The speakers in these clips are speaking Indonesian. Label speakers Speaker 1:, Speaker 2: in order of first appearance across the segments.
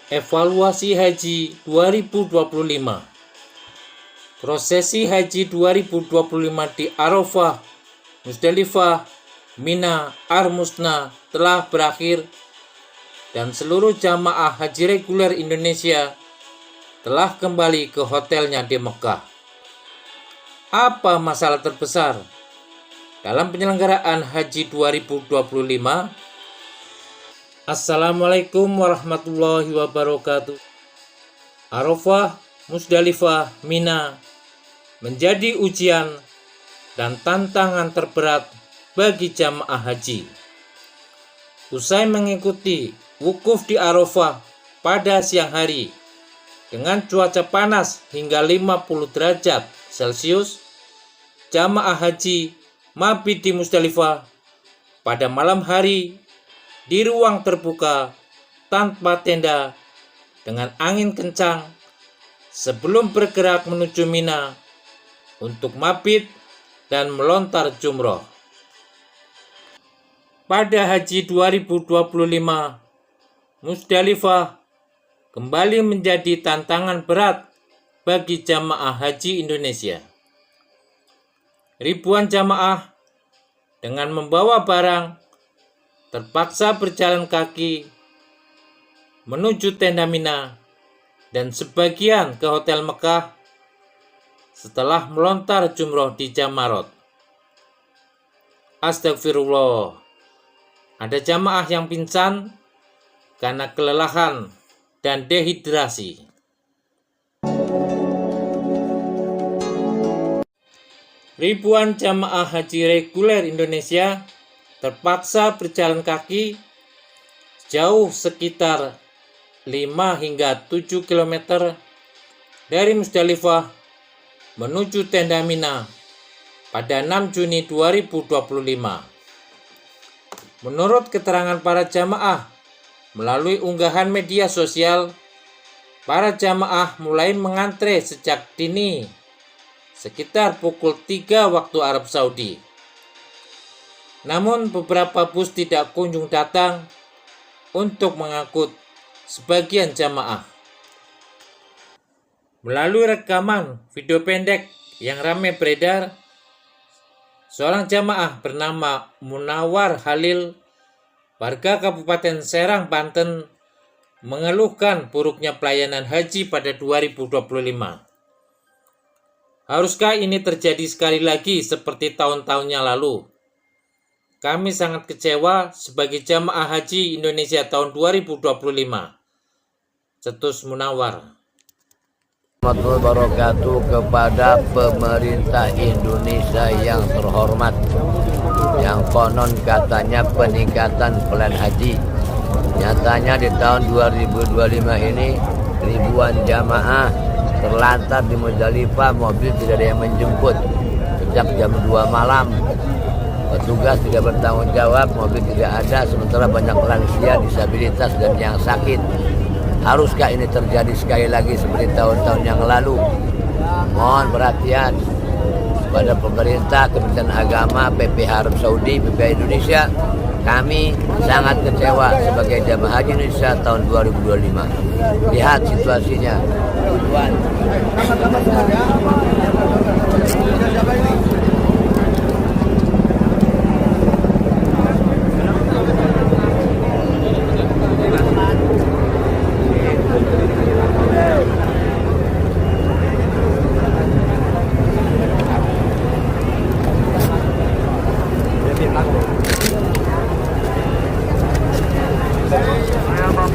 Speaker 1: Evaluasi Haji 2025. Prosesi Haji 2025 di Arafah, Musdalifah, Mina, Ar-Musna telah berakhir dan seluruh jamaah haji reguler Indonesia telah kembali ke hotelnya di Mekah. Apa masalah terbesar dalam penyelenggaraan Haji 2025? Assalamualaikum warahmatullahi wabarakatuh. Arafah, Musdalifah, Mina menjadi ujian dan tantangan terberat bagi jamaah haji. Usai mengikuti wukuf di Arafah pada siang hari dengan cuaca panas hingga 50 derajat Celcius, jamaah haji mabit di Musdalifah pada malam hari di ruang terbuka tanpa tenda dengan angin kencang sebelum bergerak menuju Mina untuk mabit dan melontar jumroh. Pada Haji 2025, Musdalifah kembali menjadi tantangan berat bagi jamaah haji Indonesia. Ribuan jamaah dengan membawa barang terpaksa berjalan kaki menuju tenda Mina dan sebagian ke Hotel Mekah setelah melontar jumroh di Jamarot. Astagfirullah, ada jamaah yang pingsan karena kelelahan dan dehidrasi. Ribuan jamaah haji reguler Indonesia terpaksa berjalan kaki jauh sekitar 5 hingga 7 km dari Musdalifah menuju tenda Mina pada 6 Juni 2025. Menurut keterangan para jamaah melalui unggahan media sosial, para jamaah mulai mengantre sejak dini sekitar pukul 3 waktu Arab Saudi. Namun beberapa bus tidak kunjung datang untuk mengangkut sebagian jamaah. Melalui rekaman video pendek yang ramai beredar, seorang jamaah bernama Munawar Halil, warga Kabupaten Serang, Banten, mengeluhkan buruknya pelayanan haji pada 2025. Haruskah ini terjadi sekali lagi seperti tahun-tahunnya lalu? Kami sangat kecewa sebagai jamaah haji Indonesia tahun 2025. Cetus Munawar.
Speaker 2: Warahmatullahi wabarakatuh kepada pemerintah Indonesia yang terhormat, yang konon katanya peningkatan pelayanan haji. Nyatanya di tahun 2025 ini ribuan jamaah terlantar di Musdalifah, mobil tidak ada yang menjemput sejak jam 2 malam. Petugas tidak bertanggung jawab, mobil tidak ada, sementara banyak lansia, disabilitas, dan yang sakit. Haruskah ini terjadi sekali lagi seperti tahun-tahun yang lalu? Mohon perhatian kepada pemerintah, Kementerian Agama, PPH Arab Saudi, PPH Indonesia. Kami sangat kecewa sebagai jamaah haji Indonesia tahun 2025. Lihat situasinya.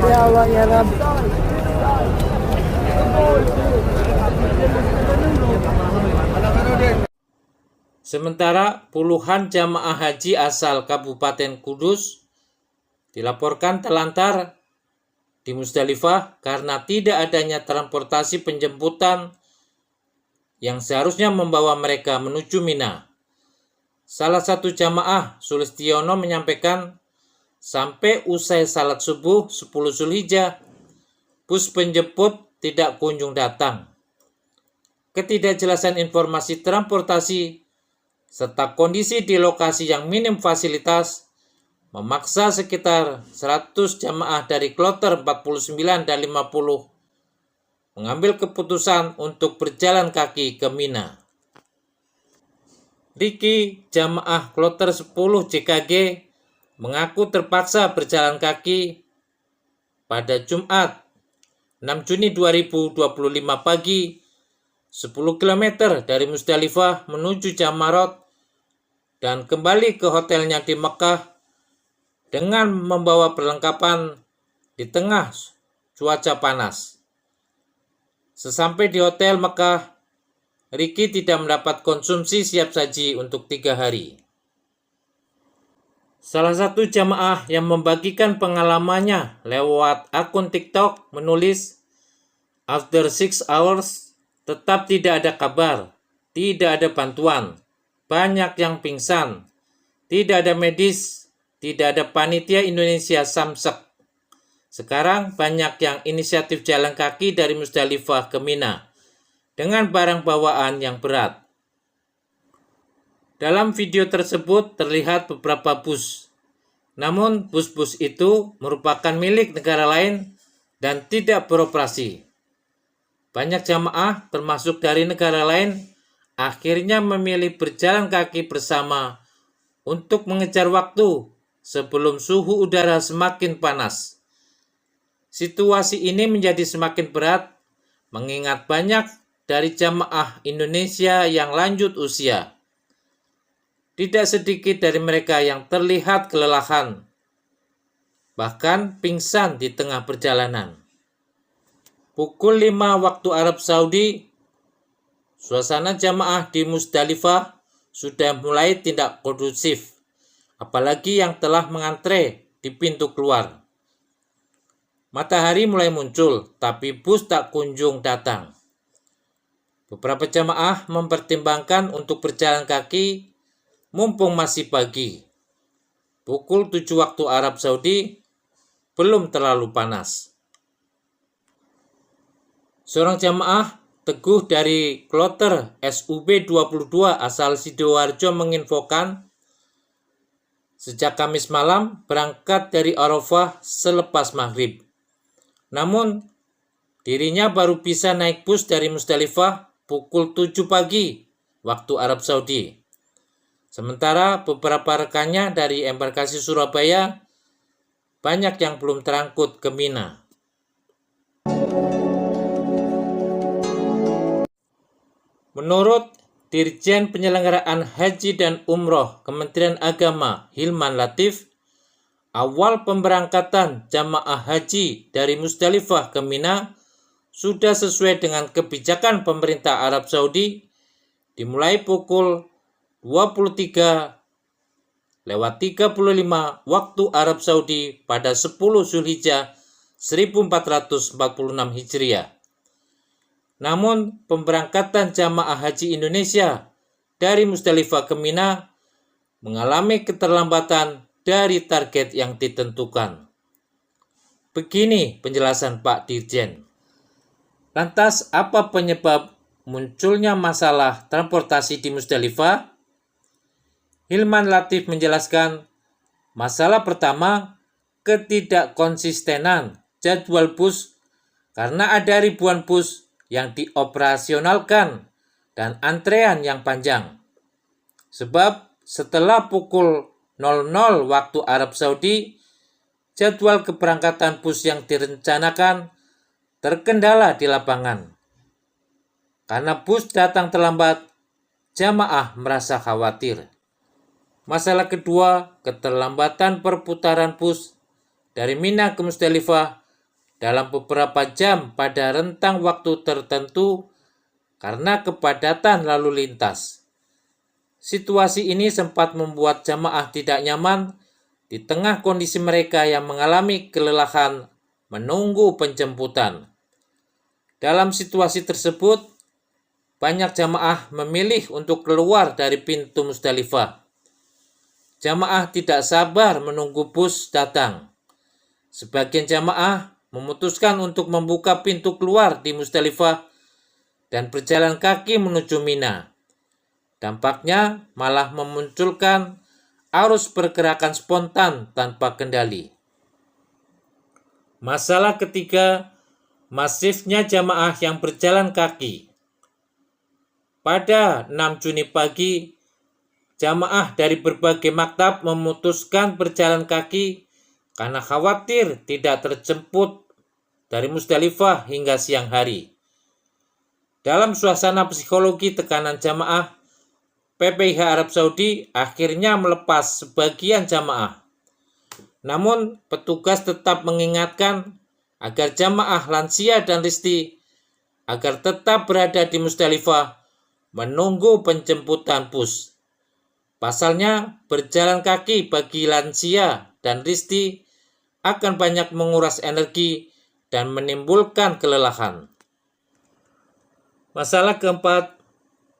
Speaker 3: Ya Allah ya Rabb.
Speaker 1: Sementara puluhan jamaah haji asal Kabupaten Kudus dilaporkan terlantar di Musdalifah karena tidak adanya transportasi penjemputan yang seharusnya membawa mereka menuju Mina. Salah satu jamaah, Sulistiono, menyampaikan sampai usai salat subuh 10 Zulhijjah, bus penjemput tidak kunjung datang. Ketidakjelasan informasi transportasi serta kondisi di lokasi yang minim fasilitas memaksa sekitar 100 jamaah dari kloter 49 dan 50 mengambil keputusan untuk berjalan kaki ke Mina. Riki, jamaah kloter 10 JKG, mengaku terpaksa berjalan kaki pada Jumat 6 Juni 2025 pagi 10 km dari Musdalifah menuju Jamarot dan kembali ke hotelnya di Mekah dengan membawa perlengkapan di tengah cuaca panas. Sesampai di hotel Mekah, Riki tidak mendapat konsumsi siap saji untuk 3 hari. Salah satu jamaah yang membagikan pengalamannya lewat akun TikTok menulis, "After 6 hours, tetap tidak ada kabar, tidak ada bantuan, banyak yang pingsan, tidak ada medis, tidak ada panitia Indonesia Samsek. Sekarang banyak yang inisiatif jalan kaki dari Musdalifah ke Mina dengan barang bawaan yang berat." Dalam video tersebut terlihat beberapa bus. Namun bus-bus itu merupakan milik negara lain dan tidak beroperasi. Banyak jamaah termasuk dari negara lain akhirnya memilih berjalan kaki bersama untuk mengejar waktu sebelum suhu udara semakin panas. Situasi ini menjadi semakin berat mengingat banyak dari jamaah Indonesia yang lanjut usia. Tidak sedikit dari mereka yang terlihat kelelahan, bahkan pingsan di tengah perjalanan. Pukul 5 waktu Arab Saudi, suasana jamaah di Musdalifah sudah mulai tidak kondusif, apalagi yang telah mengantre di pintu keluar. Matahari mulai muncul, tapi bus tak kunjung datang. Beberapa jamaah mempertimbangkan untuk berjalan kaki mumpung masih pagi. Pukul 7 waktu Arab Saudi belum terlalu panas. Seorang jamaah Teguh dari kloter SUB 22 asal Sidoarjo menginfokan, sejak Kamis malam berangkat dari Arafah selepas maghrib. Namun, dirinya baru bisa naik bus dari Musdalifah pukul 7 pagi waktu Arab Saudi. Sementara beberapa rekannya dari embarkasi Surabaya banyak yang belum terangkut ke Mina. Menurut Dirjen Penyelenggaraan Haji dan Umroh Kementerian Agama Hilman Latif, awal pemberangkatan jamaah haji dari Musdalifah ke Mina sudah sesuai dengan kebijakan pemerintah Arab Saudi dimulai pukul 23:35 waktu Arab Saudi pada 10 Zulhijjah 1446 Hijriah. Namun, pemberangkatan jamaah haji Indonesia dari Musdalifah ke Mina mengalami keterlambatan dari target yang ditentukan. Begini penjelasan Pak Dirjen. Lantas, apa penyebab munculnya masalah transportasi di Musdalifah? Hilman Latif menjelaskan, masalah pertama, ketidakkonsistenan jadwal bus karena ada ribuan bus yang dioperasionalkan dan antrean yang panjang. Sebab setelah pukul 00 waktu Arab Saudi, jadwal keberangkatan bus yang direncanakan terkendala di lapangan. Karena bus datang terlambat, jamaah merasa khawatir. Masalah kedua, keterlambatan perputaran bus dari Mina ke Musdalifah dalam beberapa jam pada rentang waktu tertentu karena kepadatan lalu lintas. Situasi ini sempat membuat jamaah tidak nyaman di tengah kondisi mereka yang mengalami kelelahan menunggu penjemputan. Dalam situasi tersebut, banyak jamaah memilih untuk keluar dari pintu Musdalifah. Jamaah tidak sabar menunggu bus datang. Sebagian jamaah memutuskan untuk membuka pintu keluar di Musdalifah dan berjalan kaki menuju Mina. Dampaknya malah memunculkan arus pergerakan spontan tanpa kendali. Masalah ketiga, masifnya jamaah yang berjalan kaki. Pada 6 Juni pagi, jamaah dari berbagai maktab memutuskan berjalan kaki karena khawatir tidak terjemput dari Musdalifah hingga siang hari. Dalam suasana psikologi tekanan jamaah, PPIH Arab Saudi akhirnya melepas sebagian jamaah. Namun, petugas tetap mengingatkan agar jamaah lansia dan risti agar tetap berada di Musdalifah menunggu penjemputan bus. Pasalnya, berjalan kaki bagi lansia dan risti akan banyak menguras energi dan menimbulkan kelelahan. Masalah keempat,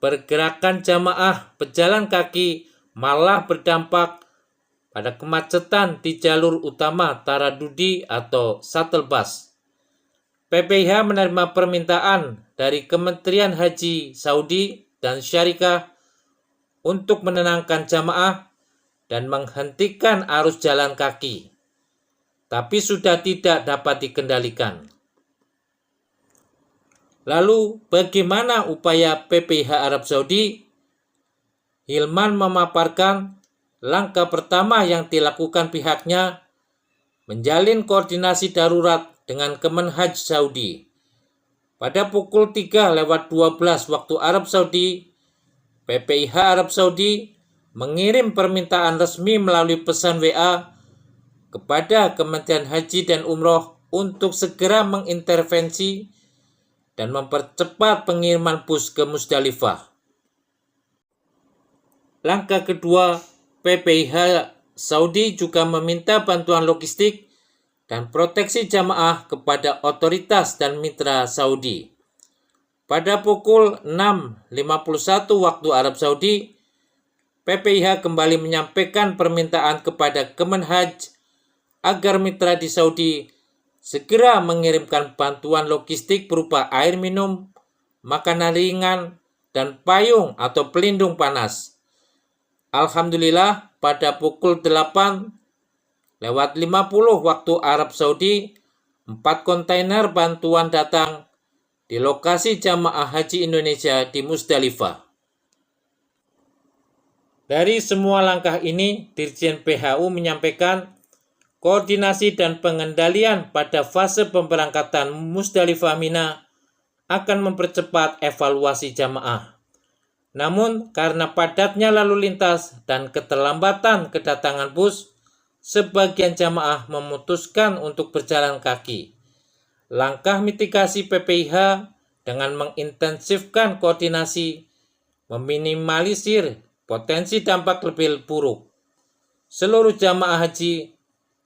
Speaker 1: pergerakan jamaah pejalan kaki malah berdampak pada kemacetan di jalur utama Taradudi atau shuttle bus. PPIH menerima permintaan dari Kementerian Haji Saudi dan Syarikah untuk menenangkan jamaah dan menghentikan arus jalan kaki, tapi sudah tidak dapat dikendalikan. Lalu, bagaimana upaya PPIH Arab Saudi? Hilman memaparkan langkah pertama yang dilakukan pihaknya menjalin koordinasi darurat dengan Kemenhaj Saudi. Pada pukul 3:12 waktu Arab Saudi, PPIH Arab Saudi mengirim permintaan resmi melalui pesan WA kepada Kementerian Haji dan Umroh untuk segera mengintervensi dan mempercepat pengiriman bus ke Musdalifah. Langkah kedua, PPIH Saudi juga meminta bantuan logistik dan proteksi jamaah kepada otoritas dan mitra Saudi. Pada pukul 6:51 waktu Arab Saudi, PPIH kembali menyampaikan permintaan kepada Kemenhaj agar mitra di Saudi segera mengirimkan bantuan logistik berupa air minum, makanan ringan, dan payung atau pelindung panas. Alhamdulillah, pada pukul 8:50 waktu Arab Saudi, 4 kontainer bantuan datang di lokasi jamaah haji Indonesia di Musdalifah. Dari semua langkah ini, Dirjen PHU menyampaikan koordinasi dan pengendalian pada fase pemberangkatan Musdalifah Mina akan mempercepat evaluasi jamaah. Namun, karena padatnya lalu lintas dan keterlambatan kedatangan bus, sebagian jamaah memutuskan untuk berjalan kaki. Langkah mitigasi PPIH dengan mengintensifkan koordinasi, meminimalisir potensi dampak lebih buruk. Seluruh jamaah haji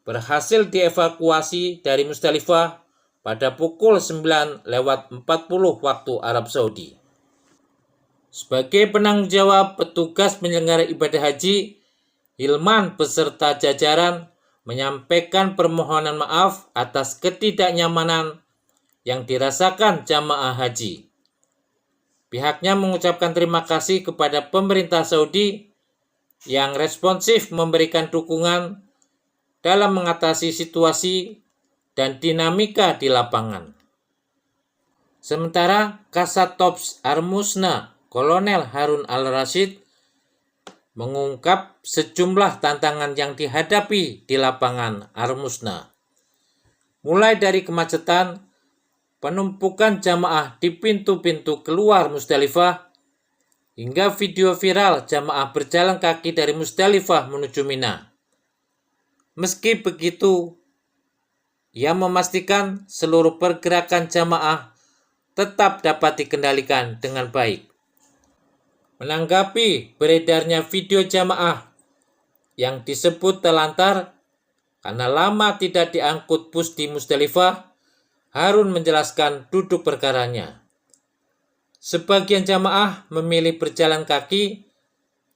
Speaker 1: berhasil dievakuasi dari Musdalifah pada pukul 9:40 waktu Arab Saudi. Sebagai penanggung jawab petugas penyelenggara ibadah haji, Hilman beserta jajaran menyampaikan permohonan maaf atas ketidaknyamanan yang dirasakan jamaah haji. Pihaknya mengucapkan terima kasih kepada pemerintah Saudi yang responsif memberikan dukungan dalam mengatasi situasi dan dinamika di lapangan. Sementara Kasat Tops Armusna Kolonel Harun Al-Rashid mengungkap sejumlah tantangan yang dihadapi di lapangan Armusna. Mulai dari kemacetan, penumpukan jamaah di pintu-pintu keluar Musdalifah, hingga video viral jamaah berjalan kaki dari Musdalifah menuju Mina. Meski begitu, ia memastikan seluruh pergerakan jamaah tetap dapat dikendalikan dengan baik. Menanggapi beredarnya video jamaah yang disebut telantar karena lama tidak diangkut bus di Musdalifah, Harun menjelaskan duduk perkaranya. Sebagian jamaah memilih berjalan kaki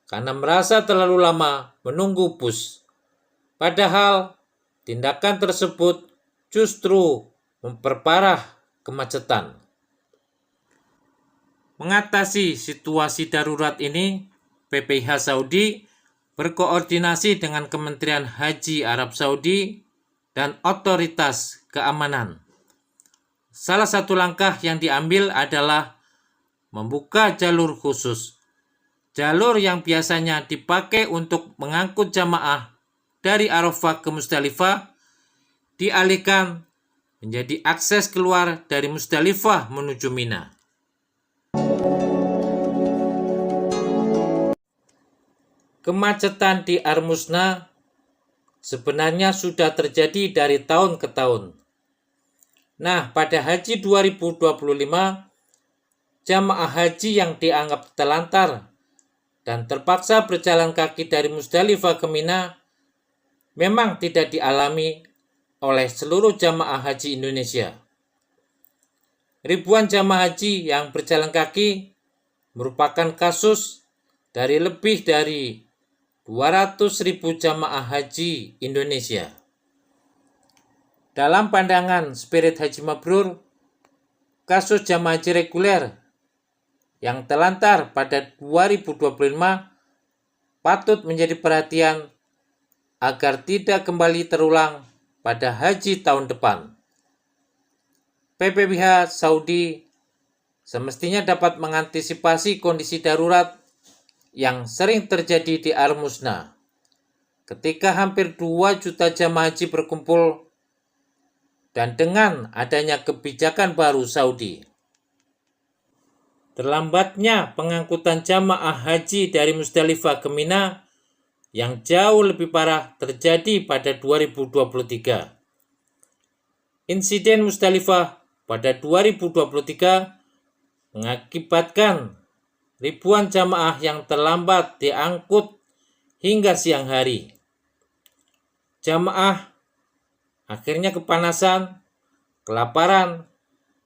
Speaker 1: karena merasa terlalu lama menunggu bus. Padahal tindakan tersebut justru memperparah kemacetan. Mengatasi situasi darurat ini, PPIH Saudi berkoordinasi dengan Kementerian Haji Arab Saudi dan otoritas keamanan. Salah satu langkah yang diambil adalah membuka jalur khusus. Jalur yang biasanya dipakai untuk mengangkut jamaah dari Arafah ke Musdalifah dialihkan menjadi akses keluar dari Musdalifah menuju Mina. Kemacetan di Al-Musna sebenarnya sudah terjadi dari tahun ke tahun. Nah, pada Haji 2025, jamaah haji yang dianggap terlantar dan terpaksa berjalan kaki dari Musdalifah ke Mina memang tidak dialami oleh seluruh jamaah haji Indonesia. Ribuan jamaah haji yang berjalan kaki merupakan kasus dari lebih dari 200.000 jamaah haji Indonesia. Dalam pandangan Spirit Haji Mabrur, kasus jamaah haji reguler yang terlantar pada 2025 patut menjadi perhatian agar tidak kembali terulang pada haji tahun depan. PPBH Saudi semestinya dapat mengantisipasi kondisi darurat yang sering terjadi di Al-Musna ketika hampir 2 juta jamaah haji berkumpul dan dengan adanya kebijakan baru Saudi. Terlambatnya pengangkutan jamaah haji dari Musdalifah ke Mina yang jauh lebih parah terjadi pada 2023. Insiden Musdalifah pada 2023 mengakibatkan ribuan jamaah yang terlambat diangkut hingga siang hari. Jamaah akhirnya kepanasan, kelaparan,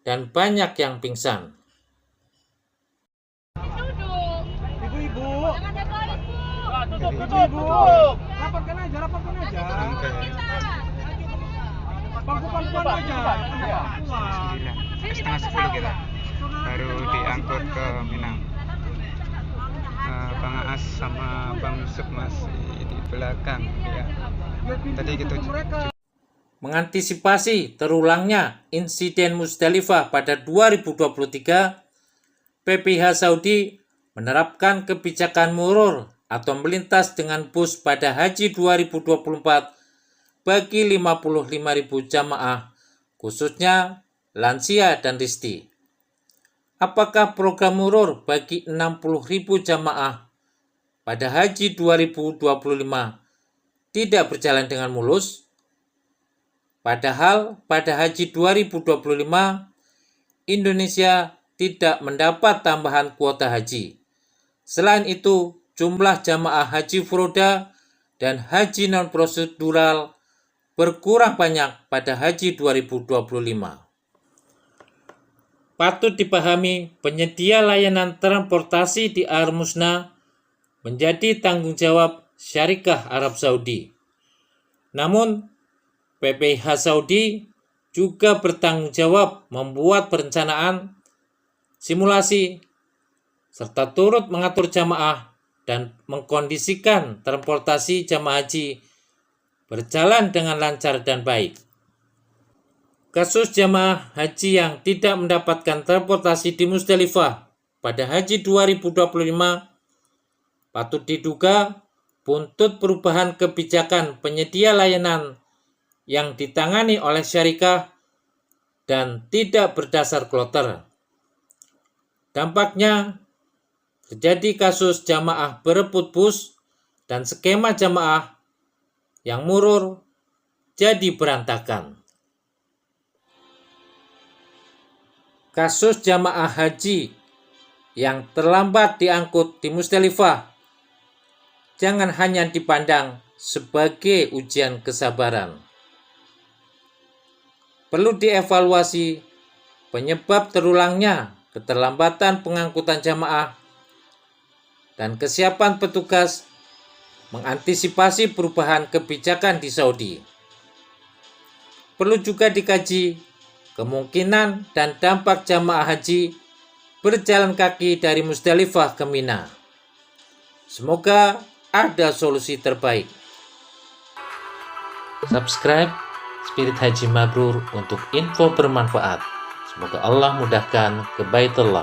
Speaker 1: dan banyak yang pingsan.
Speaker 4: Ibu-ibu. Rapatkan aja. Pangku-pangkuan aja.
Speaker 5: Setengah 10 kita baru diangkut ke Minang. Bang Aas sama Bang Yusuf masih di belakang ya. Tadi gitu.
Speaker 1: Mengantisipasi terulangnya insiden Musdalifah pada 2023, PPH Saudi menerapkan kebijakan murur atau melintas dengan bus pada Haji 2024 bagi 55.000 jamaah, khususnya lansia dan risti. Apakah program murur bagi 60.000 jamaah pada Haji 2025 tidak berjalan dengan mulus? Padahal pada Haji 2025, Indonesia tidak mendapat tambahan kuota haji. Selain itu, jumlah jamaah haji furoda dan haji non-prosedural berkurang banyak pada Haji 2025. Patut dipahami, penyedia layanan transportasi di Al-Musna menjadi tanggung jawab Syarikah Arab Saudi. Namun, PPH Saudi juga bertanggung jawab membuat perencanaan, simulasi, serta turut mengatur jamaah dan mengkondisikan transportasi jamaah haji berjalan dengan lancar dan baik. Kasus jamaah haji yang tidak mendapatkan transportasi di Musdalifah pada Haji 2025 patut diduga buntut perubahan kebijakan penyedia layanan yang ditangani oleh syarikah dan tidak berdasar kloter. Dampaknya terjadi kasus jamaah berebut bus dan skema jamaah yang murur jadi berantakan. Kasus jamaah haji yang terlambat diangkut di Musdalifah jangan hanya dipandang sebagai ujian kesabaran. Perlu dievaluasi penyebab terulangnya keterlambatan pengangkutan jamaah dan kesiapan petugas mengantisipasi perubahan kebijakan di Saudi. Perlu juga dikaji kemungkinan dan dampak jamaah haji berjalan kaki dari Musdalifah ke Mina. Semoga ada solusi terbaik. Subscribe Spirit Haji Mabrur untuk info bermanfaat. Semoga Allah mudahkan ke Baitullah.